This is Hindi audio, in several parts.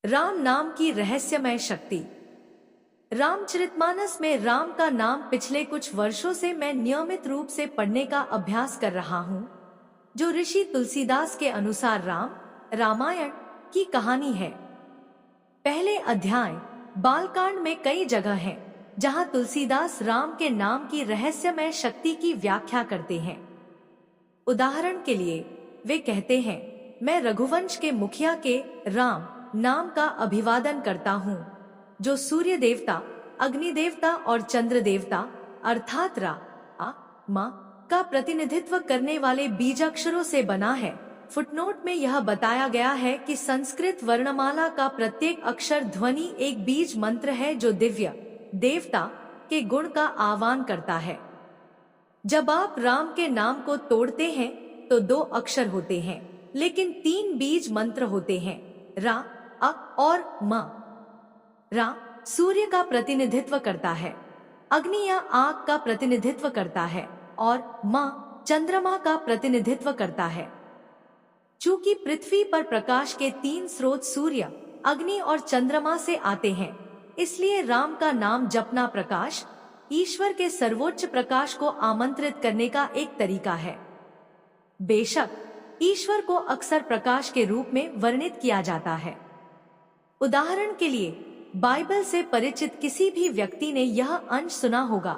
राम नाम की रहस्यमय शक्ति। रामचरितमानस में राम का नाम पिछले कुछ वर्षों से मैं नियमित रूप से पढ़ने का अभ्यास कर रहा हूँ, जो ऋषि तुलसीदास के अनुसार रामायण की कहानी है। पहले अध्याय बालकांड में कई जगह हैं, जहाँ तुलसीदास राम के नाम की रहस्यमय शक्ति की व्याख्या करते हैं। उदाहरण के लिए वे कहते हैं, मैं रघुवंश के मुखिया के राम नाम का अभिवादन करता हूँ, जो सूर्य देवता, अग्नि देवता और चंद्र देवता अर्थात मा का प्रतिनिधित्व करने वाले बीजाक्षरों से बना है। फुटनोट में यह बताया गया है कि संस्कृत वर्णमाला का प्रत्येक अक्षर ध्वनि एक बीज मंत्र है, जो दिव्य देवता के गुण का आह्वान करता है। जब आप राम के नाम को तोड़ते हैं तो 2 अक्षर होते हैं, लेकिन 3 बीज मंत्र होते हैं, रा, अ और म। रा सूर्य का प्रतिनिधित्व करता है, अग्नि या आग का प्रतिनिधित्व करता है और म चंद्रमा का प्रतिनिधित्व करता है। चूंकि पृथ्वी पर प्रकाश के 3 स्रोत सूर्य, अग्नि और चंद्रमा से आते हैं, इसलिए राम का नाम जपना प्रकाश, ईश्वर के सर्वोच्च प्रकाश को आमंत्रित करने का एक तरीका है। बेशक ईश्वर को अक्सर प्रकाश के रूप में वर्णित किया जाता है। उदाहरण के लिए बाइबल से परिचित किसी भी व्यक्ति ने यह अंश सुना होगा,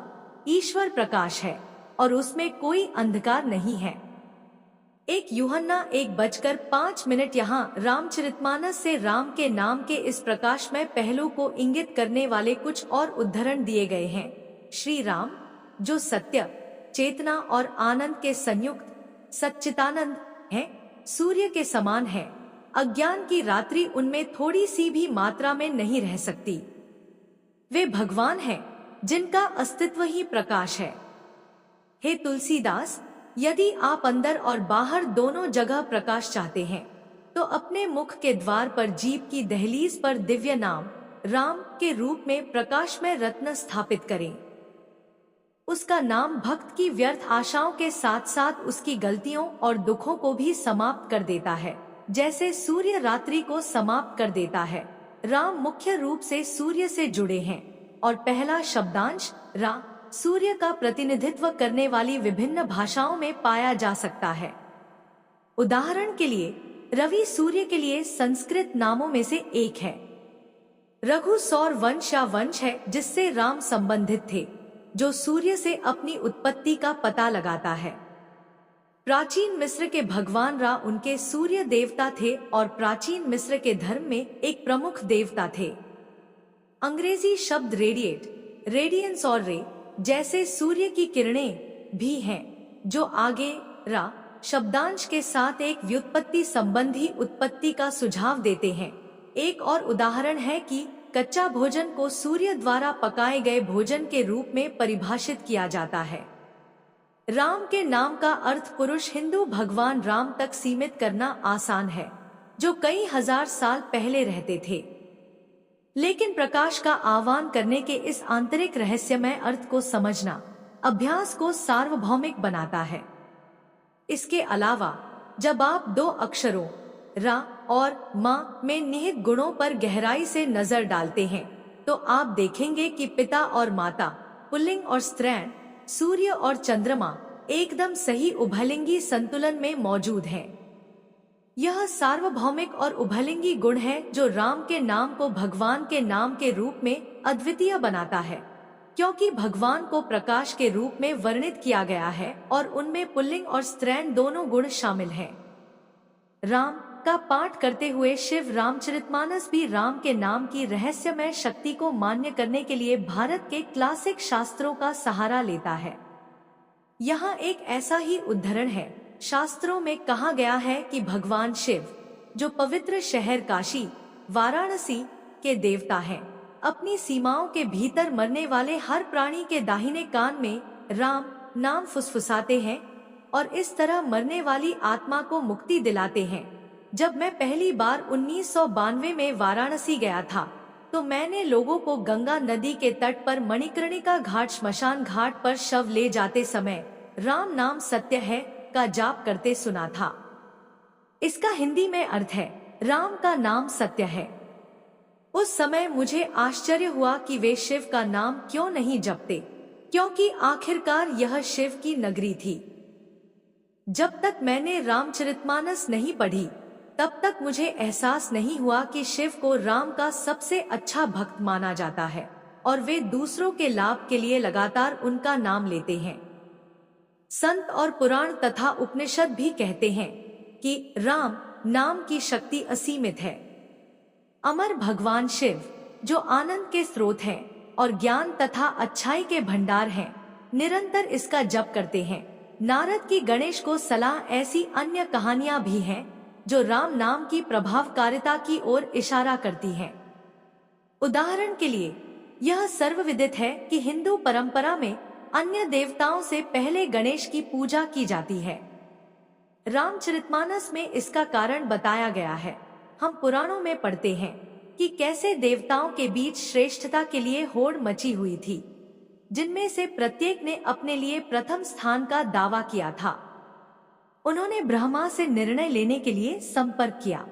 ईश्वर प्रकाश है और उसमें कोई अंधकार नहीं है। 1 यूहन्ना 1:05 यहाँ रामचरितमानस से राम के नाम के इस प्रकाशमय पहलू को इंगित करने वाले कुछ और उद्धरण दिए गए हैं। श्री राम, जो सत्य, चेतना और आनंद के संयुक्त सच्चिदानंद है, सूर्य के समान है। अज्ञान की रात्रि उनमें थोड़ी सी भी मात्रा में नहीं रह सकती। वे भगवान हैं, जिनका अस्तित्व ही प्रकाश है। हे तुलसीदास, यदि आप अंदर और बाहर दोनों जगह प्रकाश चाहते हैं, तो अपने मुख के द्वार पर जीभ की दहलीज पर दिव्य नाम राम के रूप में प्रकाशमय रत्न स्थापित करें। उसका नाम भक्त की व्यर्थ आशाओं के साथ साथ उसकी गलतियों और दुखों को भी समाप्त कर देता है, जैसे सूर्य रात्रि को समाप्त कर देता है। राम मुख्य रूप से सूर्य से जुड़े हैं और पहला शब्दांश रा सूर्य का प्रतिनिधित्व करने वाली विभिन्न भाषाओं में पाया जा सकता है। उदाहरण के लिए रवि सूर्य के लिए संस्कृत नामों में से एक है। रघु सौर वंश या वंश है, जिससे राम संबंधित थे, जो सूर्य से अपनी उत्पत्ति का पता लगाता है। प्राचीन मिस्र के भगवान रा उनके सूर्य देवता थे और प्राचीन मिस्र के धर्म में एक प्रमुख देवता थे। अंग्रेजी शब्द रेडिएट, रेडियंस और रे जैसे सूर्य की किरणें भी हैं, जो आगे रा शब्दांश के साथ एक व्युत्पत्ति संबंधी उत्पत्ति का सुझाव देते हैं। एक और उदाहरण है कि कच्चा भोजन को सूर्य द्वारा पकाए गए भोजन के रूप में परिभाषित किया जाता है। राम के नाम का अर्थ पुरुष हिंदू भगवान राम तक सीमित करना आसान है, जो कई हजार साल पहले रहते थे। लेकिन प्रकाश का आह्वान करने के इस आंतरिक रहस्यमय अर्थ को समझना अभ्यास को सार्वभौमिक बनाता है। इसके अलावा जब आप 2 अक्षरों रा और मा में निहित गुणों पर गहराई से नजर डालते हैं, तो आप देखेंगे कि पिता और माता, पुल्लिंग और स्त्रीलिंग, सूर्य और चंद्रमा एकदम सही उभयलिंगी संतुलन में मौजूद हैं। यह सार्वभौमिक और उभयलिंगी गुण है जो राम के नाम को भगवान के नाम के रूप में अद्वितीय बनाता है, क्योंकि भगवान को प्रकाश के रूप में वर्णित किया गया है और उनमें पुल्लिंग और स्त्रीलिंग दोनों गुण शामिल हैं। राम का पाठ करते हुए शिव रामचरितमानस भी राम के नाम की रहस्यमय शक्ति को मान्य करने के लिए भारत के क्लासिक शास्त्रों का सहारा लेता है। यहाँ एक ऐसा ही उद्धरण है। शास्त्रों में कहा गया है कि भगवान शिव, जो पवित्र शहर काशी वाराणसी के देवता हैं, अपनी सीमाओं के भीतर मरने वाले हर प्राणी के दाहिने कान में राम नाम फुसफुसाते हैं और इस तरह मरने वाली आत्मा को मुक्ति दिलाते हैं। जब मैं पहली बार 1992 में वाराणसी गया था, तो मैंने लोगों को गंगा नदी के तट पर मणिकर्णिका घाट श्मशान घाट पर शव ले जाते समय राम नाम सत्य है का जाप करते सुना था। इसका हिंदी में अर्थ है, राम का नाम सत्य है। उस समय मुझे आश्चर्य हुआ कि वे शिव का नाम क्यों नहीं जपते, क्योंकि आखिरकार यह शिव की नगरी थी। जब तक मैंने रामचरितमानस नहीं पढ़ी, तब तक मुझे एहसास नहीं हुआ कि शिव को राम का सबसे अच्छा भक्त माना जाता है और वे दूसरों के लाभ के लिए लगातार उनका नाम लेते हैं। संत और पुराण तथा उपनिषद भी कहते हैं कि राम नाम की शक्ति असीमित है। अमर भगवान शिव, जो आनंद के स्रोत हैं और ज्ञान तथा अच्छाई के भंडार हैं, निरंतर इसका जप करते हैं। नारद की गणेश को सलाह ऐसी अन्य कहानियां भी हैं जो राम नाम की प्रभावकारिता की ओर इशारा करती हैं। उदाहरण के लिए यह सर्वविदित है कि हिंदू परंपरा में अन्य देवताओं से पहले गणेश की पूजा की जाती है। रामचरितमानस में इसका कारण बताया गया है। हम पुराणों में पढ़ते हैं कि कैसे देवताओं के बीच श्रेष्ठता के लिए होड़ मची हुई थी, जिनमें से प्रत्येक ने अपने लिए प्रथम स्थान का दावा किया था। उन्होंने ब्रह्मा से निर्णय लेने के लिए संपर्क किया।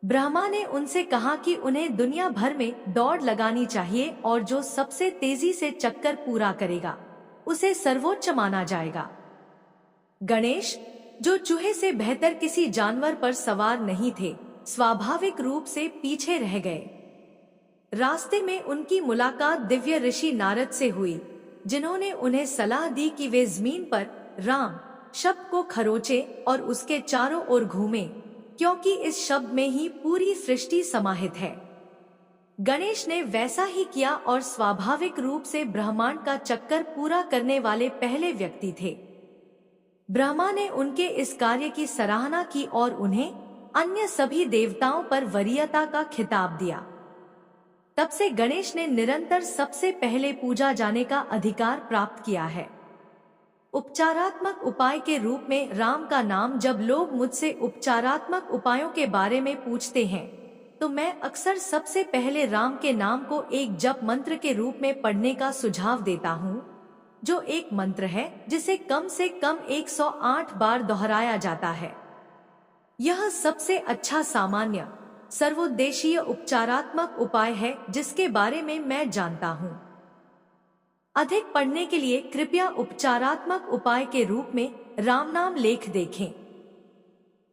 ब्रह्मा ने उनसे कहा कि उन्हें दुनिया भर में दौड़ लगानी चाहिए और जो सबसे तेजी से चक्कर पूरा करेगा उसे सर्वोच्च माना जाएगा। गणेश, जो चूहे से बेहतर किसी जानवर पर सवार नहीं थे, स्वाभाविक रूप से पीछे रह गए। रास्ते में उनकी मुलाकात दिव्य ऋषि नारद से हुई, जिन्होंने उन्हें सलाह दी कि वे जमीन पर राम शब्द को खरोचे और उसके चारों ओर घूमें, क्योंकि इस शब्द में ही पूरी सृष्टि समाहित है। गणेश ने वैसा ही किया और स्वाभाविक रूप से ब्रह्मांड का चक्कर पूरा करने वाले पहले व्यक्ति थे। ब्रह्मा ने उनके इस कार्य की सराहना की और उन्हें अन्य सभी देवताओं पर वरीयता का खिताब दिया। तब से गणेश ने निरंतर सबसे पहले पूजा जाने का अधिकार प्राप्त किया है। उपचारात्मक उपाय के रूप में राम का नाम जब लोग मुझसे उपचारात्मक उपायों के बारे में पूछते हैं, तो मैं अक्सर सबसे पहले राम के नाम को एक जप मंत्र के रूप में पढ़ने का सुझाव देता हूँ, जो एक मंत्र है जिसे कम से कम 108 बार दोहराया जाता है। यह सबसे अच्छा सामान्य सर्वोद्देशीय उपचारात्मक उपाय है जिसके बारे में मैं जानता हूँ। अधिक पढ़ने के लिए कृपया उपचारात्मक उपाय के रूप में राम नाम लेख देखें।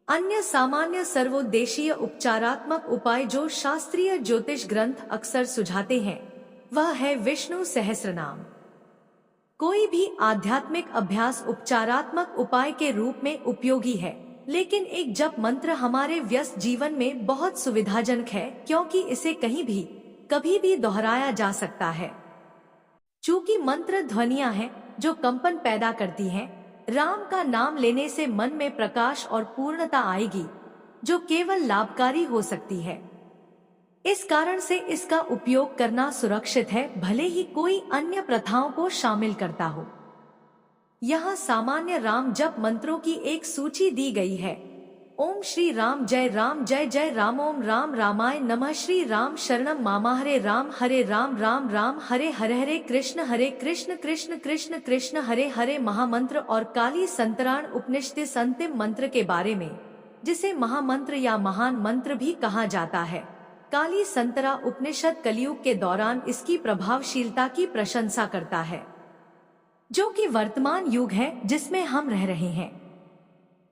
अन्य सामान्य सर्वोद्देशीय उपचारात्मक उपाय जो शास्त्रीय ज्योतिष ग्रंथ अक्सर सुझाते हैं, वह है विष्णु सहस्रनाम। कोई भी आध्यात्मिक अभ्यास उपचारात्मक उपाय के रूप में उपयोगी है, लेकिन एक जप मंत्र हमारे व्यस्त जीवन में बहुत सुविधाजनक है, क्योंकि इसे कहीं भी कभी भी दोहराया जा सकता है। चूंकि मंत्र ध्वनियां हैं जो कंपन पैदा करती हैं, राम का नाम लेने से मन में प्रकाश और पूर्णता आएगी, जो केवल लाभकारी हो सकती है। इस कारण से इसका उपयोग करना सुरक्षित है, भले ही कोई अन्य प्रथाओं को शामिल करता हो। यहाँ सामान्य राम जप मंत्रों की एक सूची दी गई है। ओम श्री राम जय जय राम, ओम राम रामाय नमः, श्री राम शरणम मामा, हरे राम राम राम हरे हरे कृष्ण कृष्ण कृष्ण कृष्ण हरे हरे। महामंत्र और काली संतराण उपनिषद अंतिम मंत्र के बारे में, जिसे महामंत्र या महान मंत्र भी कहा जाता है, काली संतरा उपनिषद कलयुग के दौरान इसकी प्रभावशीलता की प्रशंसा करता है, जो कि वर्तमान युग है जिसमें हम रह रहे हैं।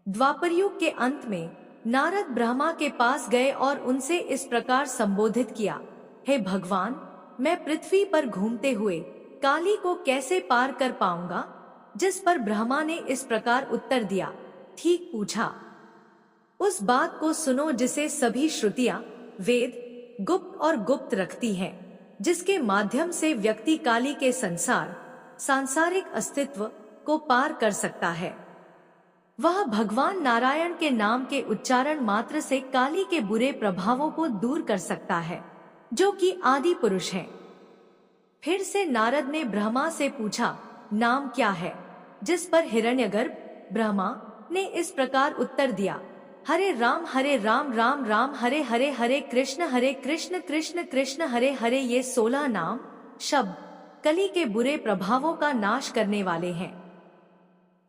द्वापर युग के अंत में नारद ब्रह्मा के पास गए और उनसे इस प्रकार संबोधित किया, हे भगवान, मैं पृथ्वी पर घूमते हुए काली को कैसे पार कर पाऊंगा? जिस पर ब्रह्मा ने इस प्रकार उत्तर दिया, ठीक पूछा। उस बात को सुनो जिसे सभी श्रुतियां, वेद गुप्त और गुप्त रखती हैं, जिसके माध्यम से व्यक्ति काली के सांसारिक अस्तित्व को पार कर सकता है। वह भगवान नारायण के नाम के उच्चारण मात्र से काली के बुरे प्रभावों को दूर कर सकता है, जो कि आदि पुरुष है। फिर से नारद ने ब्रह्मा से पूछा, नाम क्या है? जिस पर हिरण्यगर्भ ब्रह्मा ने इस प्रकार उत्तर दिया, हरे राम राम हरे हरे कृष्ण कृष्ण कृष्ण हरे हरे। ये 16 नाम शब्द कली के बुरे प्रभावों का नाश करने वाले हैं।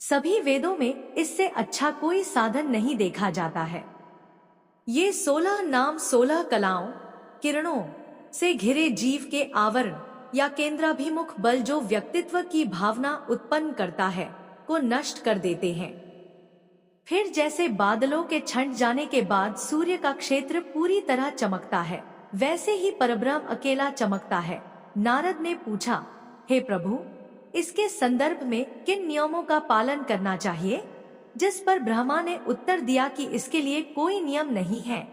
सभी वेदों में इससे अच्छा कोई साधन नहीं देखा जाता है। ये 16 नाम 16 कलाओं, किरणों से घिरे जीव के आवरण या केंद्राभिमुख बल जो व्यक्तित्व की भावना उत्पन्न करता है को नष्ट कर देते हैं। फिर जैसे बादलों के छंट जाने के बाद सूर्य का क्षेत्र पूरी तरह चमकता है, वैसे ही परब्रह्म अकेला चमकता है। नारद ने पूछा, हे प्रभु, इसके संदर्भ में किन नियमों का पालन करना चाहिए? जिस पर ब्रह्मा ने उत्तर दिया कि इसके लिए कोई नियम नहीं है।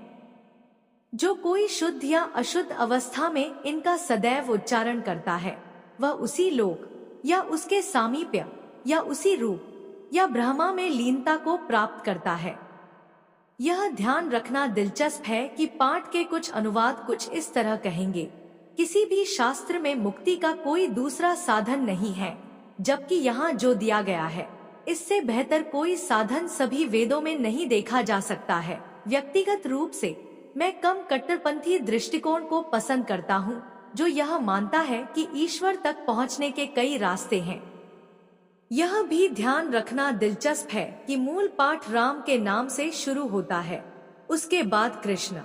जो कोई शुद्ध या अशुद्ध अवस्था में इनका सदैव उच्चारण करता है, वह उसी लोक या उसके सामीप्य या उसी रूप या ब्रह्मा में लीनता को प्राप्त करता है। यह ध्यान रखना दिलचस्प है कि पाठ के कुछ अनुवाद कुछ इस तरह कहेंगे, किसी भी शास्त्र में मुक्ति का कोई दूसरा साधन नहीं है, जबकि यहाँ जो दिया गया है इससे बेहतर कोई साधन सभी वेदों में नहीं देखा जा सकता है। व्यक्तिगत रूप से मैं कम कट्टरपंथी दृष्टिकोण को पसंद करता हूँ, जो यह मानता है कि ईश्वर तक पहुँचने के कई रास्ते हैं। यह भी ध्यान रखना दिलचस्प है कि मूल पाठ राम के नाम से शुरू होता है, उसके बाद कृष्ण।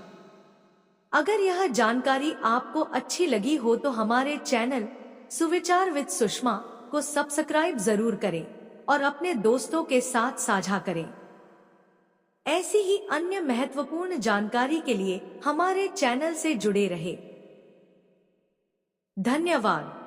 अगर यह जानकारी आपको अच्छी लगी हो तो हमारे चैनल सुविचार विद सुषमा को सब्सक्राइब जरूर करें और अपने दोस्तों के साथ साझा करें। ऐसी ही अन्य महत्वपूर्ण जानकारी के लिए हमारे चैनल से जुड़े रहें। धन्यवाद।